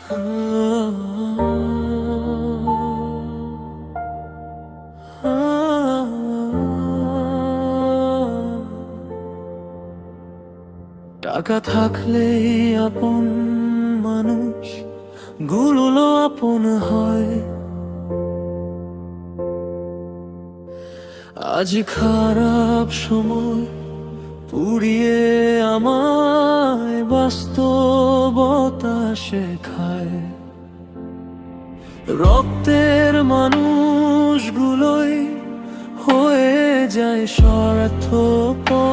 টাকা থাকলে আপন মানুষ গুলো আপন হয়। আজ খারাপ সময় পুড়িয়ে আমায় বাস্তবতা শেখায়। রক্তের মানুষগুলোই হয়ে যায় স্বার্থপর।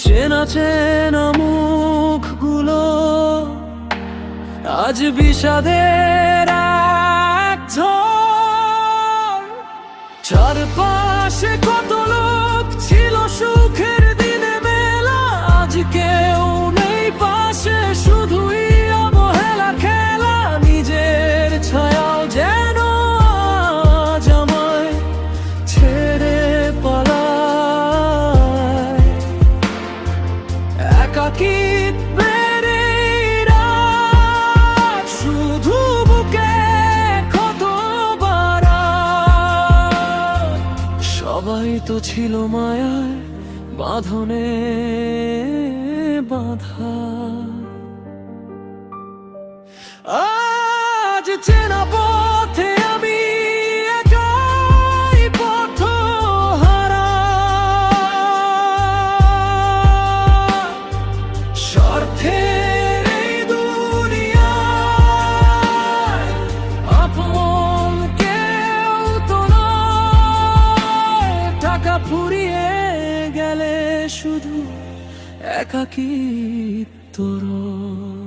চেনা চেনা মুখগুলো আজ বিষাদের এক ঝড়। চারপাশে কত লোক ছিল সুখের দিনে মেলা, আজ কেউ নেই পাশে, শুধুই অবহেলা খেলা। নিজের ছায়াও যেন আজ আমায় ছেড়ে পালায়। একাকিত্বের এই রাত শুধু বুকে ক্ষত বাড়ায়। সবাই তো ছিল মায়ায় বাঁধনে বাঁধা। আজ চেনা পথে আমি একাই পথহারা। স্বার্থের এই দুনিয়ায় আপন কেউ তো নয়। টাকা ফুরিয়ে গেলে শুধু একাকিত্ব রয়।